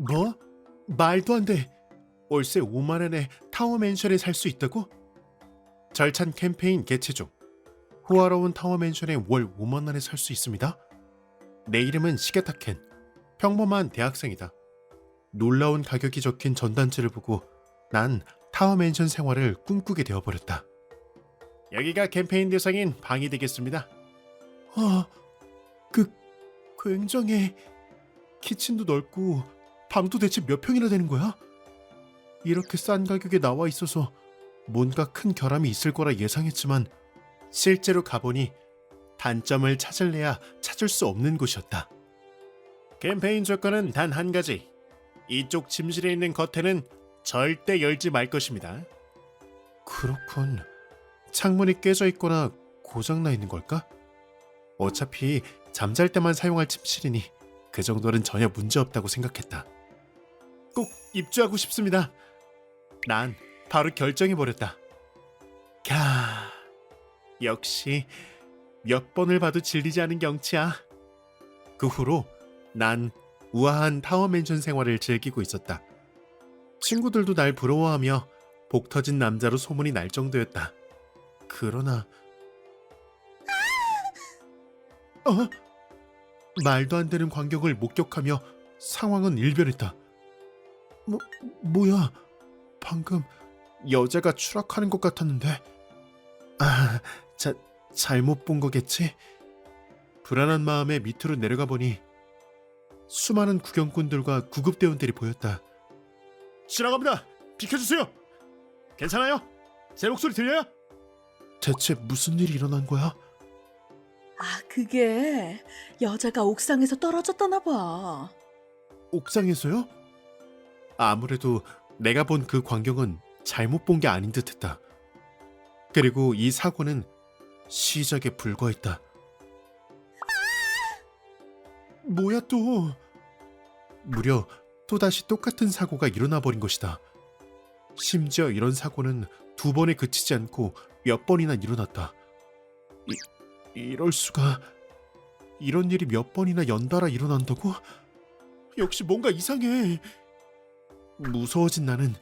뭐? 말도 안 돼. 월세 5만 원에 타워 맨션에 살 수 있다고? 절찬 캠페인 개최 중. 호화로운 타워 맨션에 월 5만 원에 살 수 있습니다. 내 이름은 시게타켄. 평범한 대학생이다. 놀라운 가격이 적힌 전단지를 보고 난 타워 맨션 생활을 꿈꾸게 되어버렸다. 여기가 캠페인 대상인 방이 되겠습니다. 아, 그 굉장해. 키친도 넓고 방도 대체 몇 평이나 되는 거야? 이렇게 싼 가격에 나와 있어서 뭔가 큰 결함이 있을 거라 예상했지만 실제로 가보니 단점을 찾을래야 찾을 수 없는 곳이었다. 캠페인 조건은 단 한 가지. 이쪽 침실에 있는 커튼은 절대 열지 말 것입니다. 그렇군. 창문이 깨져 있거나 고장나 있는 걸까? 어차피 잠잘 때만 사용할 침실이니 그 정도는 전혀 문제 없다고 생각했다. 꼭 입주하고 싶습니다. 난 바로 결정해버렸다. 캬, 역시 몇 번을 봐도 질리지 않은 경치야. 그 후로 난 우아한 타워맨션 생활을 즐기고 있었다. 친구들도 날 부러워하며 복 터진 남자로 소문이 날 정도였다. 그러나 말도 안 되는 광경을 목격하며 상황은 일변했다. 뭐야? 방금 여자가 추락하는 것 같았는데. 잘못 본 거겠지? 불안한 마음에 밑으로 내려가 보니 수많은 구경꾼들과 구급대원들이 보였다. 지나갑니다. 비켜주세요. 괜찮아요? 제 목소리 들려요? 대체 무슨 일이 일어난 거야? 그게 여자가 옥상에서 떨어졌다나 봐. 옥상에서요? 아무래도 내가 본 그 광경은 잘못 본 게 아닌 듯했다. 그리고 이 사고는 시작에 불과했다. 뭐야 또? 무려 또다시 똑같은 사고가 일어나 버린 것이다. 심지어 이런 사고는 2번에 그치지 않고 몇 번이나 일어났다. 이럴 수가. 이런 일이 몇 번이나 연달아 일어난다고? 역시 뭔가 이상해. 무서워진 나는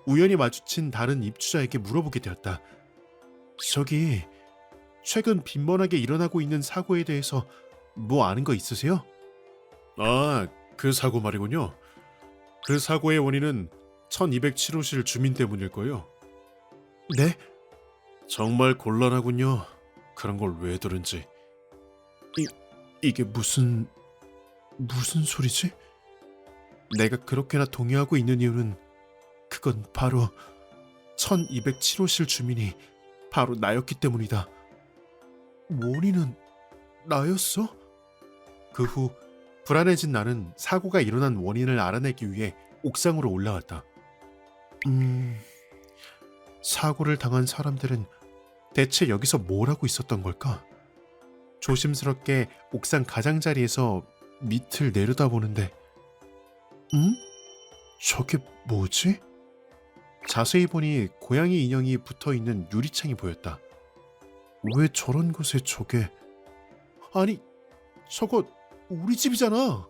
우연히 마주친 다른 입주자에게 물어보게 되었다. 저기, 최근 빈번하게 일어나고 있는 사고에 대해서 뭐 아는 거 있으세요? 그 사고 말이군요. 그 사고의 원인은 1207호실 주민 때문일 거예요. 네? 정말 곤란하군요. 그런 걸 왜 들은지. 이게 무슨 소리지? 내가 그렇게나 동요하고 있는 이유는 그건 바로 1207호실 주민이 바로 나였기 때문이다. 원인은 나였어? 그 후 불안해진 나는 사고가 일어난 원인을 알아내기 위해 옥상으로 올라왔다. 사고를 당한 사람들은 대체 여기서 뭘 하고 있었던 걸까? 조심스럽게 옥상 가장자리에서 밑을 내려다보는데 저게 뭐지? 자세히 보니 고양이 인형이 붙어있는 유리창이 보였다. 왜 저런 곳에 저게... 아니, 저거 우리 집이잖아.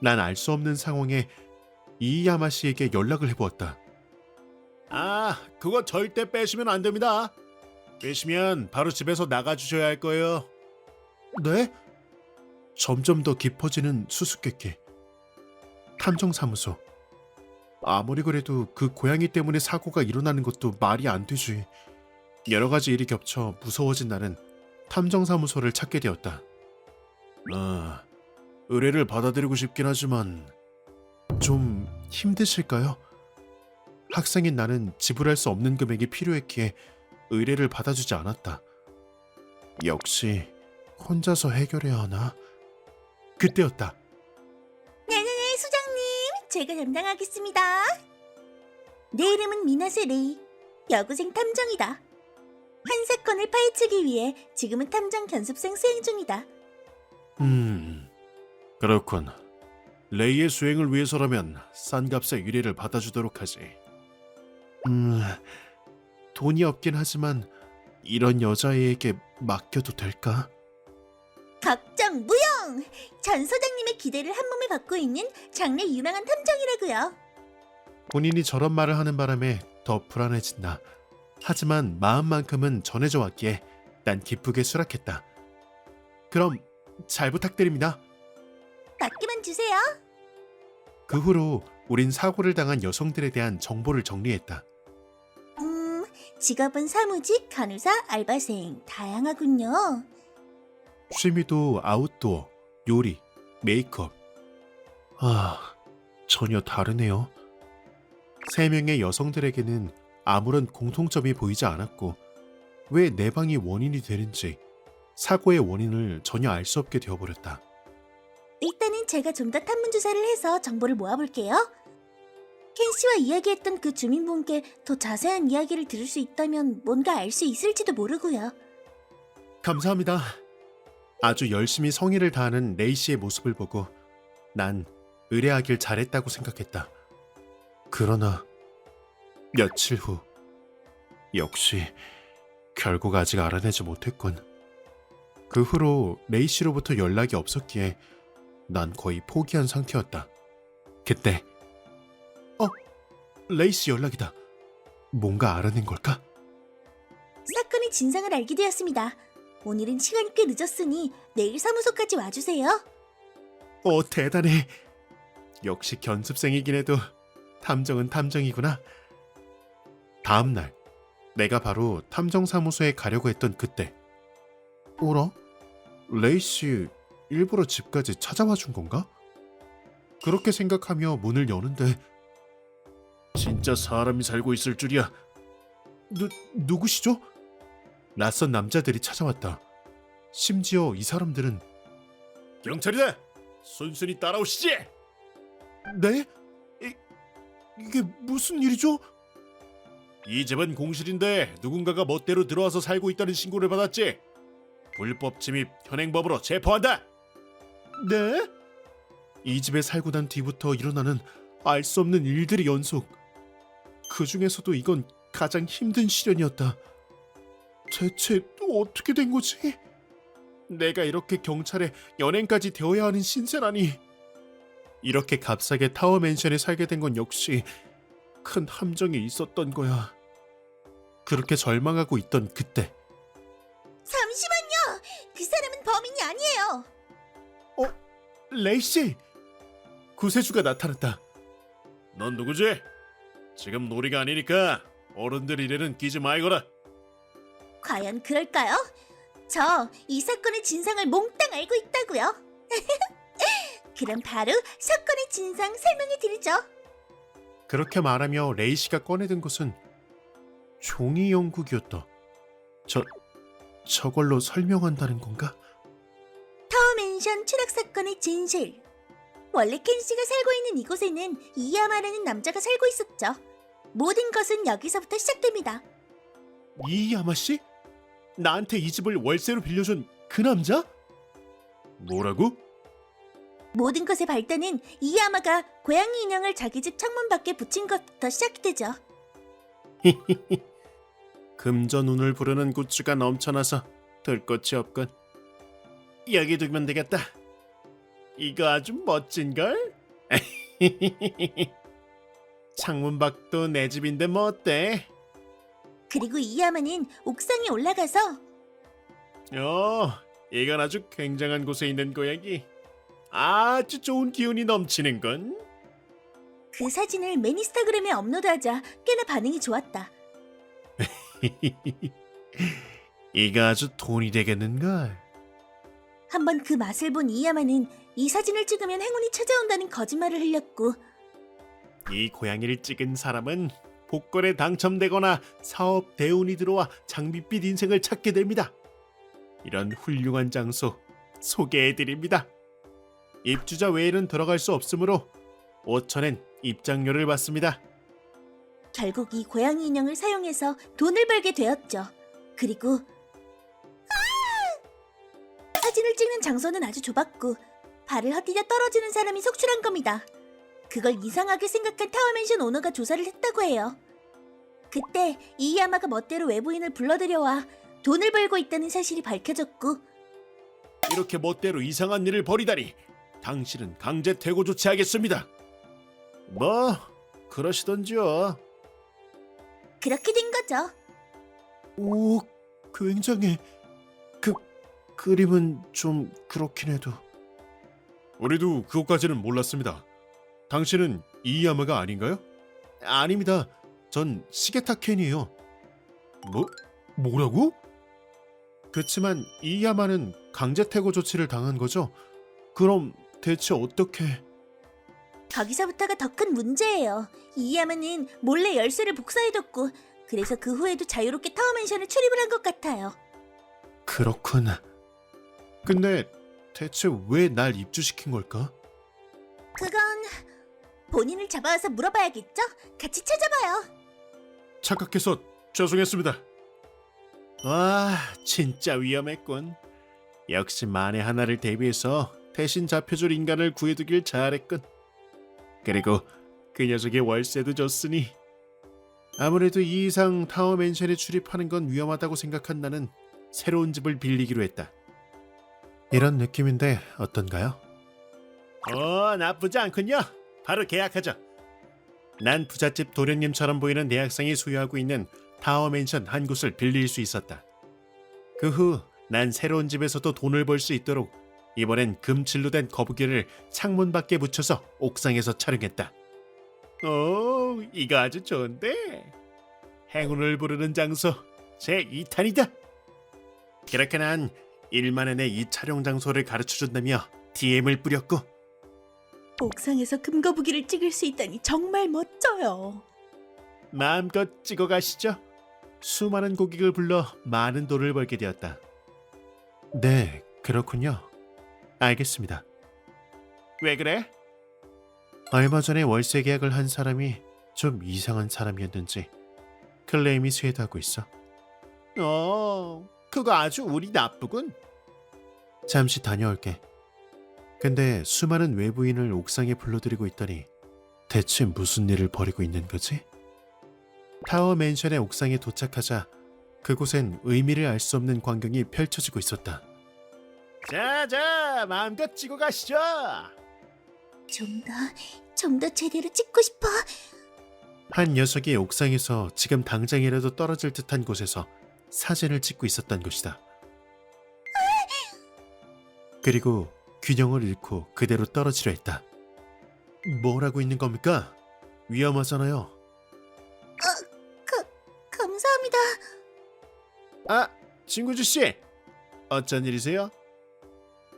난 알 수 없는 상황에 이야마 씨에게 연락을 해보았다. 그거 절대 빼시면 안 됩니다. 빼시면 바로 집에서 나가주셔야 할 거예요. 네? 점점 더 깊어지는 수수께끼. 탐정사무소. 아무리 그래도 그 고양이 때문에 사고가 일어나는 것도 말이 안 되지. 여러 가지 일이 겹쳐 무서워진 나는 탐정사무소를 찾게 되었다. 의뢰를 받아들이고 싶긴 하지만 좀 힘드실까요? 학생인 나는 지불할 수 없는 금액이 필요했기에 의뢰를 받아주지 않았다. 역시 혼자서 해결해야 하나? 그때였다. 네네네, 수장님. 제가 담당하겠습니다. 내 이름은 미나세 레이. 여고생 탐정이다. 한 사건을 파헤치기 위해 지금은 탐정 견습생 수행 중이다. 그렇군. 레이의 수행을 위해서라면 싼 값에 의뢰를 받아주도록 하지. 돈이 없긴 하지만 이런 여자애에게 맡겨도 될까? 걱정 무용! 전 소장님의 기대를 한 몸에 받고 있는 장래 유망한 탐정이라고요. 본인이 저런 말을 하는 바람에 더 불안해진다. 하지만 마음만큼은 전해져 왔기에 난 기쁘게 수락했다. 그럼 잘 부탁드립니다. 맡기만 주세요. 그 후로 우린 사고를 당한 여성들에 대한 정보를 정리했다. 직업은 사무직, 간호사, 알바생 다양하군요. 취미도 아웃도어, 요리, 메이크업. 전혀 다르네요. 3명의 여성들에게는 아무런 공통점이 보이지 않았고 왜 내 방이 원인이 되는지 사고의 원인을 전혀 알 수 없게 되어버렸다. 일단은 제가 좀 더 탐문 조사를 해서 정보를 모아볼게요. 켄 씨와 이야기했던 그 주민분께 더 자세한 이야기를 들을 수 있다면 뭔가 알 수 있을지도 모르고요. 감사합니다. 아주 열심히 성의를 다하는 레이 씨의 모습을 보고 난 의뢰하길 잘했다고 생각했다. 그러나 며칠 후 역시 결국 아직 알아내지 못했군. 그 후로 레이 씨로부터 연락이 없었기에 난 거의 포기한 상태였다. 그때 레이 씨 연락이다. 뭔가 알아낸 걸까? 사건의 진상을 알게 되었습니다. 오늘은 시간이 꽤 늦었으니 내일 사무소까지 와주세요. 대단해. 역시 견습생이긴 해도 탐정은 탐정이구나. 다음 날 내가 바로 탐정사무소에 가려고 했던 그때 어라? 레이 씨 일부러 집까지 찾아와 준 건가? 그렇게 생각하며 문을 여는데 진짜 사람이 살고 있을 줄이야. 누구시죠? 낯선 남자들이 찾아왔다. 심지어 이 사람들은 경찰이다! 순순히 따라오시지! 네? 이게 무슨 일이죠? 이 집은 공실인데 누군가가 멋대로 들어와서 살고 있다는 신고를 받았지. 불법 침입 현행법으로 체포한다. 네? 이 집에 살고 난 뒤부터 일어나는 알 수 없는 일들의 연속. 그 중에서도 이건 가장 힘든 시련이었다. 대체 어떻게 된 거지? 내가 이렇게 경찰에 연행까지 되어야 하는 신세라니. 이렇게 값싸게 타워 맨션에 살게 된 건 역시 큰 함정이 있었던 거야. 그렇게 절망하고 있던 그때 잠시만요! 그 사람은 범인이 아니에요! 레이 씨! 구세주가 나타났다. 넌 누구지? 지금 놀이가 아니니까 어른들 일에는 끼지 마이거라. 과연 그럴까요? 저 이 사건의 진상을 몽땅 알고 있다고요. 그럼 바로 사건의 진상 설명해 드리죠. 그렇게 말하며 레이 씨가 꺼내든 것은 종이 영국이었다. 저걸로 설명한다는 건가? 타워 맨션 추락 사건의 진실. 원래 켄 씨가 살고 있는 이곳에는 이야마라는 남자가 살고 있었죠. 모든 것은 여기서부터 시작됩니다. 이야마 씨? 나한테 이 집을 월세로 빌려준 그 남자? 뭐라고? 모든 것의 발단은 이야마가 고양이 인형을 자기 집 창문 밖에 붙인 것부터 시작되죠. 금전운을 부르는 굿즈가 넘쳐나서 들 것이 없군. 여기 두면 되겠다. 이거 아주 멋진걸? 창문 밖도 내 집인데 뭐 어때? 그리고 이야마는 옥상에 올라가서 이건 아주 굉장한 곳에 있는 고양이. 아주 좋은 기운이 넘치는군. 그 사진을 매니스타그램에 업로드하자 꽤나 반응이 좋았다. 이거 아주 돈이 되겠는걸. 한번 그 맛을 본 이야마는 이 사진을 찍으면 행운이 찾아온다는 거짓말을 흘렸고 이 고양이를 찍은 사람은 복권에 당첨되거나 사업 대운이 들어와 장밋빛 인생을 찾게 됩니다. 이런 훌륭한 장소 소개해드립니다. 입주자 외에는 들어갈 수 없으므로 5,000엔 입장료를 받습니다. 결국 이 고양이 인형을 사용해서 돈을 벌게 되었죠. 그리고 사진을 찍는 장소는 아주 좁았고 발을 헛디뎌 떨어지는 사람이 속출한 겁니다. 그걸 이상하게 생각한 타워맨션 오너가 조사를 했다고 해요. 그때 이야마가 멋대로 외부인을 불러들여와 돈을 벌고 있다는 사실이 밝혀졌고 이렇게 멋대로 이상한 일을 벌이다니 당신은 강제 퇴고 조치하겠습니다. 뭐 그러시던지요. 그렇게 된 거죠. 오, 굉장해. 그 그림은 좀 그렇긴 해도. 우리도 그것까지는 몰랐습니다. 당신은 이야마가 아닌가요? 아닙니다. 전 시게타 켄이에요. 뭐라고? 그치만 이야마는 강제 퇴고 조치를 당한 거죠? 그럼 대체 어떻게... 거기서부터가 더 큰 문제예요. 이야마는 몰래 열쇠를 복사해뒀고 그래서 그 후에도 자유롭게 타워맨션에 출입을 한 것 같아요. 그렇군. 근데 대체 왜 날 입주시킨 걸까? 그건 본인을 잡아와서 물어봐야겠죠? 같이 찾아봐요. 착각해서 죄송했습니다. 와, 진짜 위험했군. 역시 만에 하나를 대비해서 대신 잡혀줄 인간을 구해두길 잘했군. 그리고 그 녀석의 월세도 줬으니 아무래도 이 이상 타워 맨션에 출입하는 건 위험하다고 생각한 나는 새로운 집을 빌리기로 했다. 이런 느낌인데 어떤가요? 나쁘지 않군요. 바로 계약하죠. 난 부잣집 도련님처럼 보이는 내 학생이 소유하고 있는 타워 맨션 한 곳을 빌릴 수 있었다. 그 후 난 새로운 집에서도 돈을 벌 수 있도록 이번엔 금칠로 된 거북이를 창문 밖에 붙여서 옥상에서 촬영했다. 오, 이거 아주 좋은데? 행운을 부르는 장소 제 2탄이다. 그렇게 난 일만에 이 촬영 장소를 가르쳐준다며 DM을 뿌렸고 옥상에서 금거북이를 찍을 수 있다니 정말 멋져요. 마음껏 찍어가시죠. 수많은 고객을 불러 많은 돈을 벌게 되었다. 네, 그렇군요. 알겠습니다. 왜 그래? 얼마 전에 월세 계약을 한 사람이 좀 이상한 사람이었는지 클레임이 쇄도하고 있어. 그거 아주 운이 나쁘군. 잠시 다녀올게. 근데 수많은 외부인을 옥상에 불러들이고 있더니 대체 무슨 일을 벌이고 있는 거지? 타워 맨션의 옥상에 도착하자 그곳엔 의미를 알 수 없는 광경이 펼쳐지고 있었다. 자, 마음껏 찍어 가시죠. 좀 더 제대로 찍고 싶어. 한 녀석이 옥상에서 지금 당장이라도 떨어질 듯한 곳에서 사진을 찍고 있었던 것이다. 그리고 균형을 잃고 그대로 떨어지려 했다. 뭘 하고 있는 겁니까? 위험하잖아요. 감사합니다. 아, 진구주 씨. 어쩐 일이세요?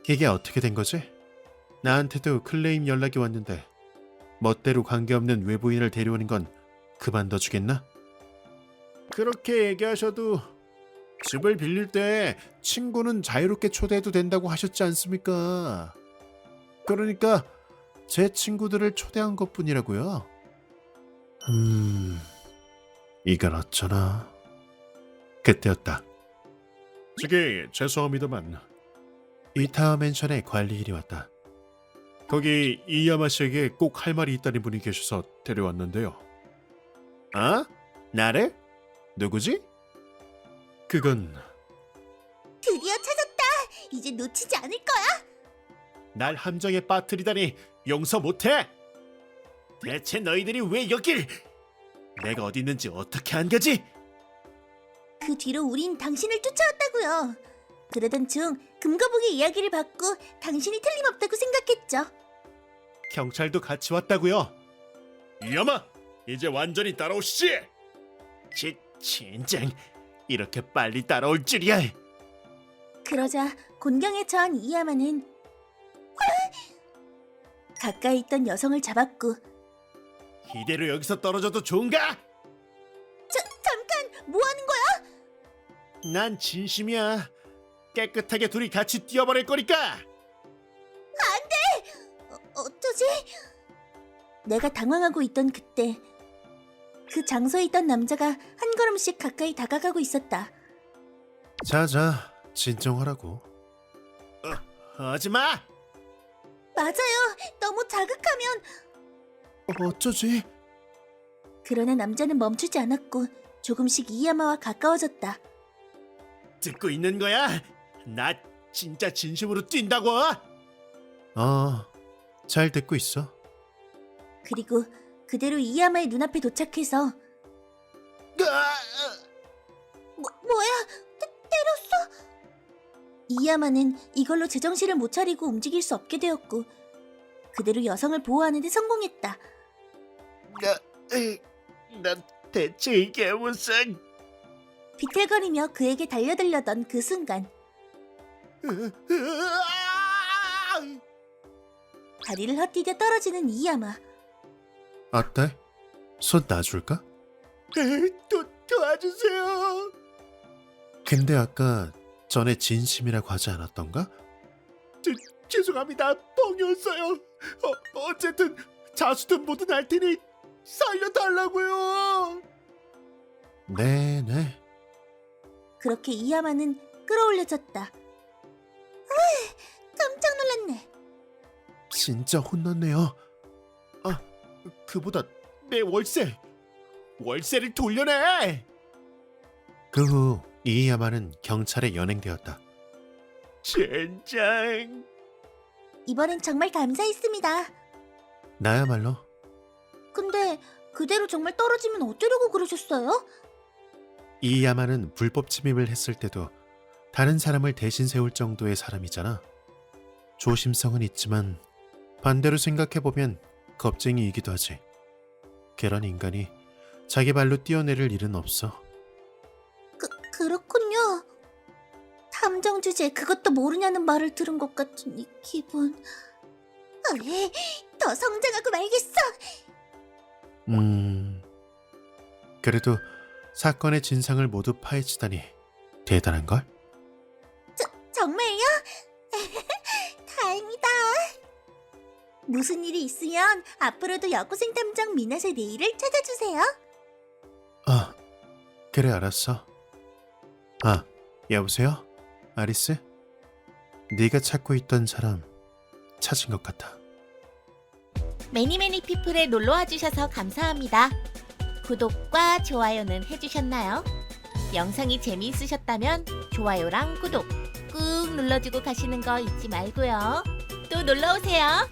이게 어떻게 된 거지? 나한테도 클레임 연락이 왔는데 멋대로 관계없는 외부인을 데려오는 건 그만둬 주겠나? 그렇게 얘기하셔도 집을 빌릴 때 친구는 자유롭게 초대해도 된다고 하셨지 않습니까? 그러니까 제 친구들을 초대한 것뿐이라고요. 이걸 어쩌나. 그때였다. 저기 죄송합니다만 이 타워 맨션의 관리인이 왔다. 거기 이야마 씨에게 꼭 할 말이 있다는 분이 계셔서 데려왔는데요. 아? 나를? 누구지? 그건 드디어 찾았다. 이제 놓치지 않을 거야. 날 함정에 빠뜨리다니 용서 못해. 대체 너희들이 왜 여길? 내가 어디 있는지 어떻게 안 가지? 그 뒤로 우린 당신을 쫓아왔다고요. 그러던 중 금거북이 이야기를 받고 당신이 틀림없다고 생각했죠. 경찰도 같이 왔다고요. 이야마, 이제 완전히 따라오시지. 진정 이렇게 빨리 따라올 줄이야. 그러자 곤경에 처한 이야마는 가까이 있던 여성을 잡았고 이대로 여기서 떨어져도 좋은가? 잠깐! 뭐 하는 거야? 난 진심이야. 깨끗하게 둘이 같이 뛰어버릴 거니까. 어쩌지? 내가 당황하고 있던 그때 그 장소에 있던 남자가 한 걸음씩 가까이 다가가고 있었다. 자자, 진정하라고. 하지마. 맞아요. 너무 자극하면. 어쩌지? 그러나 남자는 멈추지 않았고 조금씩 이야마와 가까워졌다. 듣고 있는 거야? 나 진짜 진심으로 뛴다고? 잘 듣고 있어. 그리고 그대로 이야마의 눈앞에 도착해서 뭐야? 때렸어? 이야마는 이걸로 제정신을 못 차리고 움직일 수 없게 되었고 그대로 여성을 보호하는 데 성공했다. 난 대체 이게 무슨... 비틀거리며 그에게 달려들려던 그 순간 다리를 헛디뎌 떨어지는 이야마. 어때? 손 놔줄까? 도와주세요. 근데 아까 전에 진심이라고 하지 않았던가? 죄송합니다. 뻥이었어요. 어쨌든 자수든 뭐든 할 테니 살려달라고요. 네네. 그렇게 이야마는 끌어올려졌다. 깜짝 놀랐네. 진짜 혼났네요. 그보다 내 월세를 돌려내. 그 후 이야마는 경찰에 연행되었다. 젠장. 이번엔 정말 감사했습니다. 나야말로. 근데 그대로 정말 떨어지면 어쩌려고 그러셨어요? 이야마는 불법 침입을 했을 때도 다른 사람을 대신 세울 정도의 사람이잖아. 조심성은 있지만 반대로 생각해보면 겁쟁이이기도 하지. 그런 인간이 자기 발로 뛰어내릴 일은 없어. 그렇군요. 탐정 주제에 그것도 모르냐는 말을 들은 것 같은 이 기분. 더 성장하고 말겠어. 그래도 사건의 진상을 모두 파헤치다니 대단한걸? 정말요? 다행이다. 무슨 일이 있으면 앞으로도 여고생 탐정 미나세 레이를 찾아주세요. 그래 알았어. 여보세요? 아리스? 네가 찾고 있던 사람 찾은 것 같아. 매니매니 피플에 놀러와 주셔서 감사합니다. 구독과 좋아요는 해주셨나요? 영상이 재미있으셨다면 좋아요랑 구독 꾹 눌러주고 가시는 거 잊지 말고요. 또 놀러오세요.